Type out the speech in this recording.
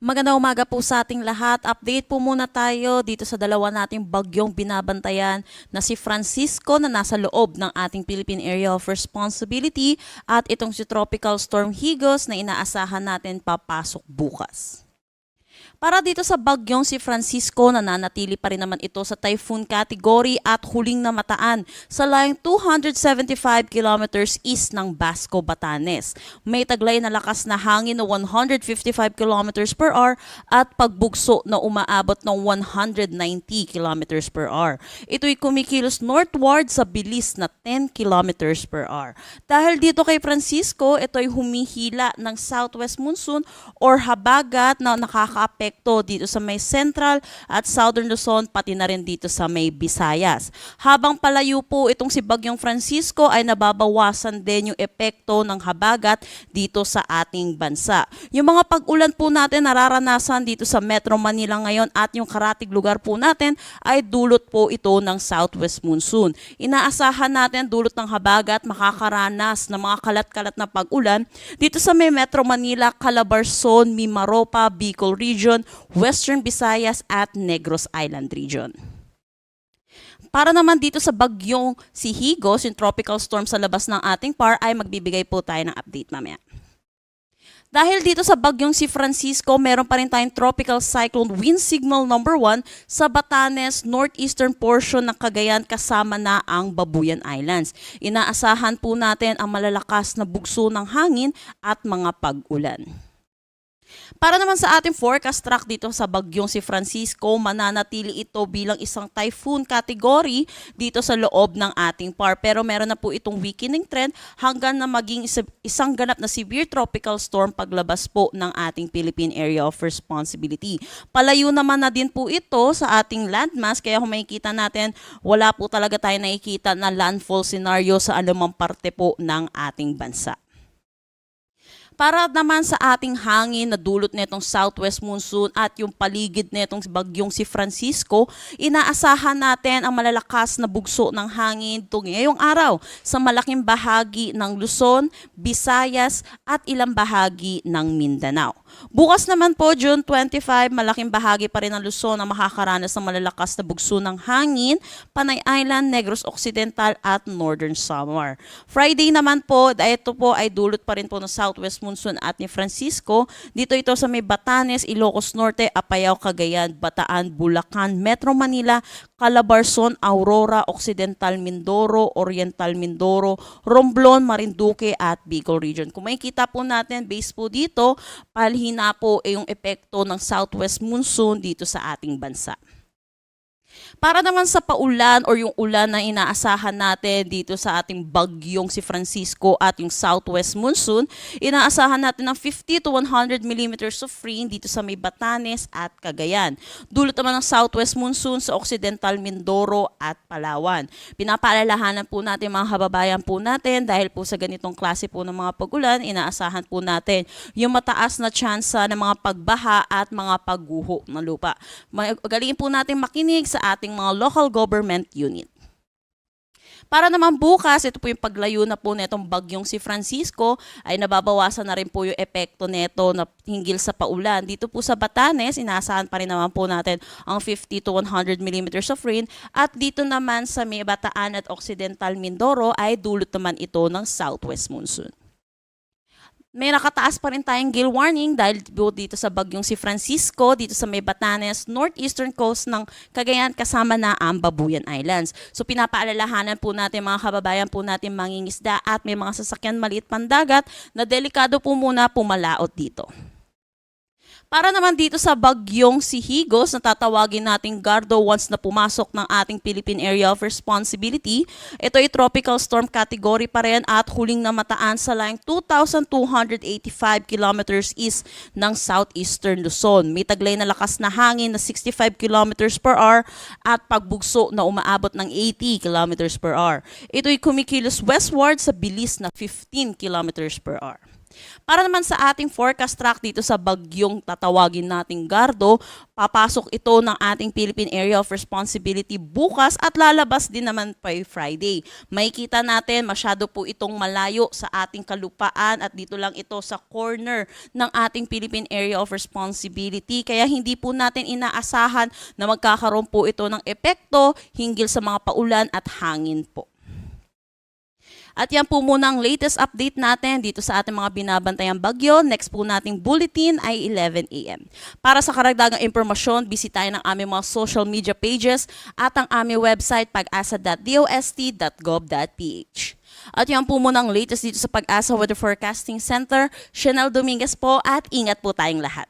Magandang umaga po sa ating lahat. Update po muna tayo dito sa dalawa nating bagyong binabantayan na si Francisco na nasa loob ng ating Philippine Area of Responsibility at itong si Tropical Storm Higos na inaasahan natin papasok bukas. Para dito sa bagyong si Francisco, nananatili pa rin naman ito sa typhoon category at huling namataan sa layong 275 kilometers east ng Basco, Batanes. May taglay na lakas na hangin na 155 kilometers per hour at pagbugso na umaabot ng 190 kilometers per hour. Ito'y kumikilos northward sa bilis na 10 kilometers per hour. Dahil dito kay Francisco, ito'y humihila ng southwest monsoon or habagat na nakakaapekto dito sa may Central at Southern Luzon pati na rin dito sa may Visayas. Habang palayo po itong si Bagyong Francisco ay nababawasan din yung epekto ng habagat dito sa ating bansa. Yung mga pag-ulan po natin nararanasan dito sa Metro Manila ngayon at yung karatig lugar po natin ay dulot po ito ng southwest monsoon. Inaasahan natin dulot ng habagat makakaranas ng mga kalat-kalat na pag-ulan dito sa may Metro Manila, Calabarzon, Mimaropa, Bicol Region, Western Visayas at Negros Island Region. Para naman dito sa bagyong si Higos, yung tropical storm sa labas ng ating PAR, ay magbibigay po tayo ng update mamaya. Dahil dito sa bagyong si Francisco, meron pa rin tayong tropical cyclone wind signal number 1 sa Batanes, northeastern portion ng Cagayan kasama na ang Babuyan Islands. Inaasahan po natin ang malalakas na bugso ng hangin at mga pag-ulan. Para naman sa ating forecast track dito sa bagyong si Francisco, mananatili ito bilang isang typhoon category dito sa loob ng ating PAR. Pero meron na po itong weakening trend hanggang na maging isang ganap na severe tropical storm paglabas po ng ating Philippine Area of Responsibility. Palayo naman na din po ito sa ating landmass, kaya kung makikita natin, wala po talaga tayo nakikita na landfall scenario sa anumang parte po ng ating bansa. Para naman sa ating hangin na dulot nitong southwest monsoon at yung paligid nitong bagyong si Francisco, inaasahan natin ang malalakas na bugso ng hangin ngayong araw sa malaking bahagi ng Luzon, Visayas at ilang bahagi ng Mindanao. Bukas naman po, June 25, malaking bahagi pa rin ng Luzon ang makakaranas ng malalakas na bugso ng hangin, Panay Island, Negros Occidental at Northern Samar. Friday naman po, ito po ay dulot pa rin po ng southwest monsoon at ni Francisco. Dito ito sa may Batanes, Ilocos Norte, Apayao, Cagayan, Bataan, Bulacan, Metro Manila, Calabarzon, Aurora, Occidental Mindoro, Oriental Mindoro, Romblon, Marinduque at Bicol Region. Kung makikita po natin, base po dito, palhina po yung epekto ng southwest monsoon dito sa ating bansa. Para naman sa paulan or yung ulan na inaasahan natin dito sa ating bagyong si Francisco at yung southwest monsoon, inaasahan natin ng 50 to 100 millimeters of rain dito sa may Batanes at Cagayan. Dulot naman ng southwest monsoon sa Occidental Mindoro at Palawan. Pinapaalalahanan po natin mga kababayan po natin dahil po sa ganitong klase po ng mga pag-ulan, inaasahan po natin yung mataas na tsansa ng mga pagbaha at mga pagguho ng lupa. Magaling po natin makinig sa ating mga local government unit. Para naman bukas, ito po yung paglayo na po netong bagyong si Francisco, ay nababawasan na rin po yung epekto neto na hinggil sa paulan. Dito po sa Batanes, inaasahan pa rin naman po natin ang 50 to 100 millimeters of rain. At dito naman sa may Bataan at Occidental Mindoro ay dulot naman ito ng southwest monsoon. May nakataas pa rin tayong gale warning dahil dito sa bagyong si Francisco, dito sa may Batanes, northeastern coast ng Cagayan kasama na ang Babuyan Islands. So pinapaalalahanan po natin mga kababayan po natin mangingisda at may mga sasakyan maliit pandagat na delikado po muna pumalaot dito. Para naman dito sa bagyong si Higos, natatawagin nating Gardo once na pumasok ng ating Philippine Area of Responsibility. Ito ay tropical storm category pa rin at huling namataan sa layong 2,285 kilometers east ng southeastern Luzon. May taglay na lakas na hangin na 65 kilometers per hour at pagbugso na umaabot ng 80 kilometers per hour. Ito ay kumikilos westward sa bilis na 15 kilometers per hour. Para naman sa ating forecast track dito sa bagyong tatawagin nating Gardo, papasok ito ng ating Philippine Area of Responsibility bukas at lalabas din naman pa Friday. Makikita natin masyado po itong malayo sa ating kalupaan at dito lang ito sa corner ng ating Philippine Area of Responsibility. Kaya hindi po natin inaasahan na magkakaroon po ito ng epekto hinggil sa mga paulan at hangin po. At yan po muna ang latest update natin dito sa ating mga binabantayang bagyo. Next po nating bulletin ay 11 a.m. Para sa karagdagang impormasyon, bisitahin ang aming mga social media pages at ang aming website pag-asa.dost.gov.ph. At yan po muna ang latest dito sa Pag-asa Weather Forecasting Center. Chanel Dominguez po at ingat po tayong lahat.